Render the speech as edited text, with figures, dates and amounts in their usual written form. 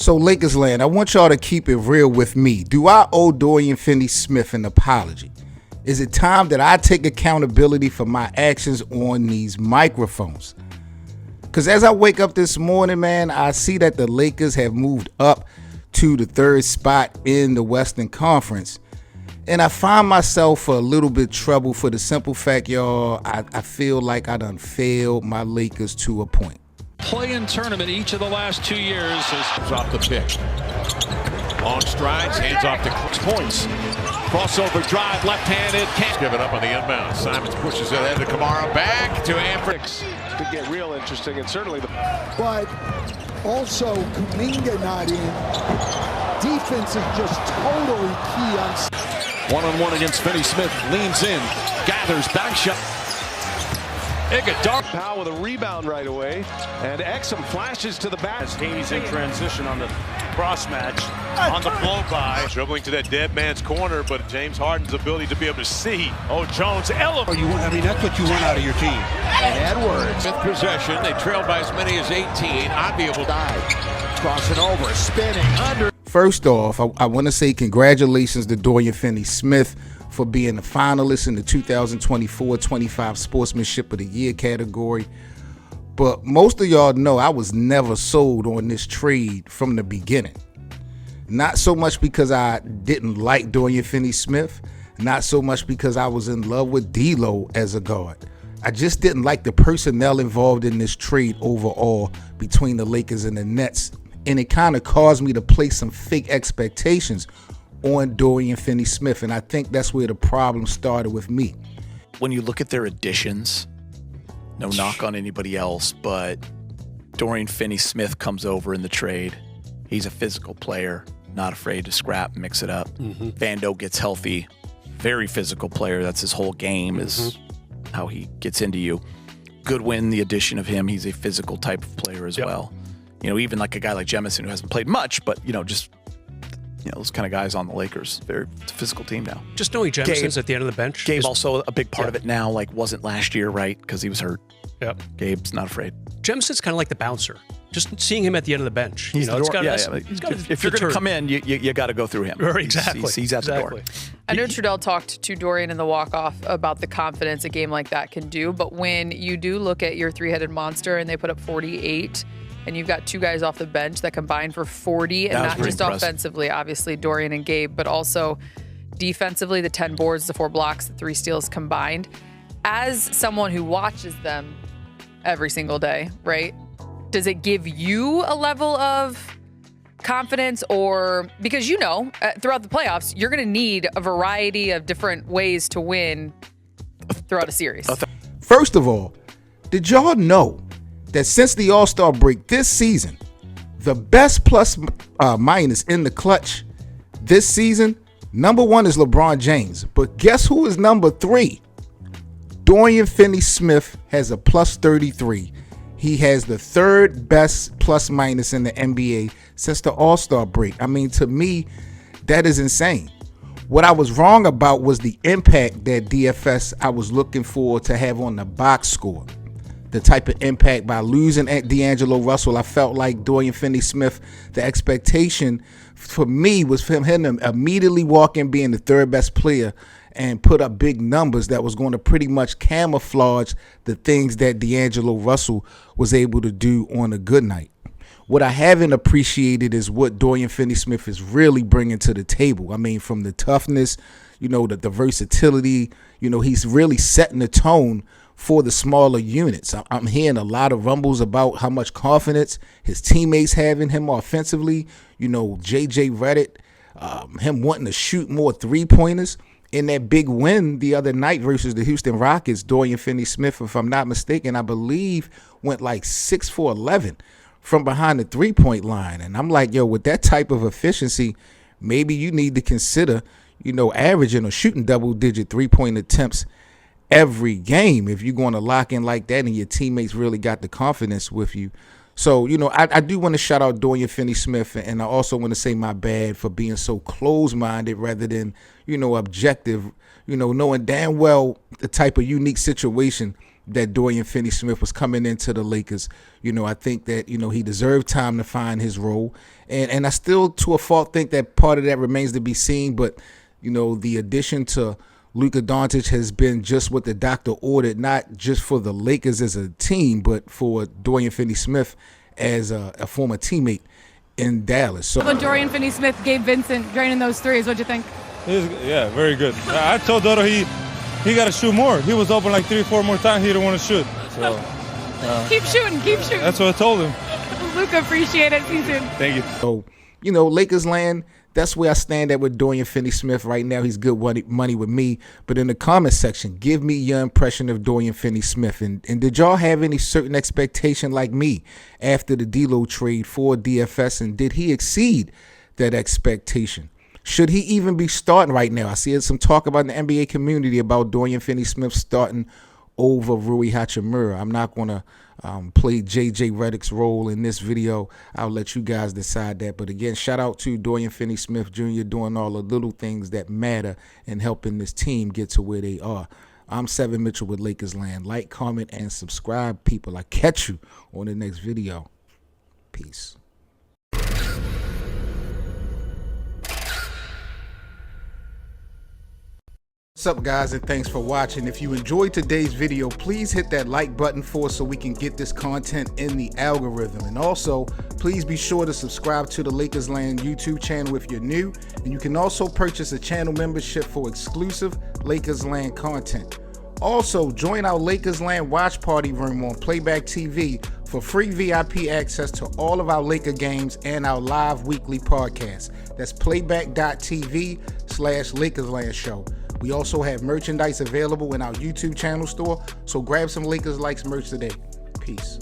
So Lakers land, I want y'all to keep it real with me. Do I owe Dorian Finney-Smith an apology? Is it time that I take accountability for my actions on these microphones? Because as I wake up this morning, man, I see that the Lakers have moved up to the third spot in the Western Conference. And I find myself a little bit troubled for the simple fact, y'all, I feel like I done failed my Lakers to a point. Play-in tournament each of the last 2 years is off the pick. Long strides, hands off to points. Crossover drive, left-handed, can't give it up on the inbound. Simons pushes it ahead to Kamara, back to Ambrose. Could get real interesting, and certainly but also Kuminga not in. Defense is just totally key on. one-on-one against Finney-Smith, leans in, gathers, back shot. Iguodala. Powell with a rebound right away, and Exum flashes to the back. As Haney's in transition on the cross match, on the blow by. Dribbling to that dead man's corner, but James Harden's ability to be able to see. Oh, Jones elevates. That's what you want out of your team. And Edwards, fifth possession, they trailed by as many as 18. I'd be able to dive. Crossing over, spinning, under. First off, I want to say congratulations to Dorian Finney-Smith for being a finalist in the 2024-25 Sportsmanship of the Year category. But most of y'all know I was never sold on this trade from the beginning. Not so much because I didn't like Dorian Finney-Smith, not so much because I was in love with D'Lo as a guard. I just didn't like the personnel involved in this trade overall between the Lakers and the Nets, and it kind of caused me to place some fake expectations on Dorian Finney-Smith, and I think that's where the problem started with me. When you look at their additions, no knock on anybody else, but Dorian Finney-Smith comes over in the trade. He's a physical player, not afraid to scrap, mix it up. Vando gets healthy, very physical player. That's his whole game, is how he gets into you. Goodwin, the addition of him, he's a physical type of player as well. You know, even like a guy like Jemison who hasn't played much, but, those kind of guys on the Lakers. It's a physical team now. Just knowing Jemison's at the end of the bench. Gabe's also a big part of it now, like wasn't last year, right? Because he was hurt. Yep. Gabe's not afraid. Jemison's kind of like the bouncer. Just seeing him at the end of the bench. He's if you're going to come in, you got to go through him. Exactly. He's at the door. I know Trudell talked to Dorian in the walk-off about the confidence a game like that can do, but when you do look at your three-headed monster and they put up 48, and you've got two guys off the bench that combine for 40, and not just offensively, obviously Dorian and Gabe, but also defensively, the 10 boards, the 4 blocks, the 3 steals combined. As someone who watches them every single day, right, does it give you a level of confidence? Or because throughout the playoffs, you're going to need a variety of different ways to win throughout a series. First of all, did y'all know that since the All-Star break this season, the best plus minus in the clutch this season, number 1 is LeBron James. But guess who is number 3? Dorian Finney-Smith has a plus 33. He has the third best plus minus in the NBA since the All-Star break. I mean, to me, that is insane. What I was wrong about was the impact that DFS I was looking for to have on the box score. The type of impact by losing D'Angelo Russell. I felt like Dorian Finney-Smith, the expectation for me was for him to immediately walk in being the third best player and put up big numbers that was going to pretty much camouflage the things that D'Angelo Russell was able to do on a good night. What I haven't appreciated is what Dorian Finney-Smith is really bringing to the table. I mean, from the toughness, the versatility, he's really setting the tone for the smaller units. I'm hearing a lot of rumbles about how much confidence his teammates have in him offensively. JJ Redick, him wanting to shoot more three-pointers. In that big win the other night versus the Houston Rockets, Dorian Finney-Smith, if I'm not mistaken, I believe went like 6 for 11 from behind the three-point line. And I'm like, with that type of efficiency, maybe you need to consider, averaging or shooting double-digit three-point attempts every game if you're going to lock in like that and your teammates really got the confidence with you. So, I do want to shout out Dorian Finney-Smith, and I also want to say my bad for being so close-minded rather than, objective, knowing damn well the type of unique situation that Dorian Finney-Smith was coming into the Lakers. You know, I think that, you know, he deserved time to find his role. And I still, to a fault, think that part of that remains to be seen. But, you know, the addition to Luka Doncic has been just what the doctor ordered, not just for the Lakers as a team, but for Dorian Finney-Smith as a former teammate in Dallas. So when Dorian Finney-Smith gave Vincent draining those threes, what'd you think? Yeah, very good. I told Dodo he got to shoot more. He was open like 3 or 4 more times. He didn't want to shoot. So keep shooting. That's what I told him. Luka, appreciate it. See you soon. Thank you. So, you know, Lakers land, that's where I stand at with Dorian Finney-Smith right now. He's good money with me. But in the comment section, give me your impression of Dorian Finney-Smith. And did y'all have any certain expectation like me after the D-Lo trade for DFS? And did he exceed that expectation? Should he even be starting right now? I see some talk about in the NBA community about Dorian Finney-Smith starting over Rui Hachimura. I'm not going to play JJ Redick's role in this video. I'll let you guys decide that. But again, shout out to Dorian Finney-Smith Jr. doing all the little things that matter and helping this team get to where they are. I'm Seven Mitchell with Lakers Land. Like, comment, and subscribe, people. I'll catch you on the next video. Peace. What's up, guys, and thanks for watching. If you enjoyed today's video, please hit that like button for us so we can get this content in the algorithm. And also, please be sure to subscribe to the Lakers Land YouTube channel if you're new. And you can also purchase a channel membership for exclusive Lakers Land content. Also, join our Lakers Land watch party room on Playback TV for free VIP access to all of our Laker games and our live weekly podcast. That's playback.tv/LakersLand show. We also have merchandise available in our YouTube channel store, so grab some Lakers Likes merch today. Peace.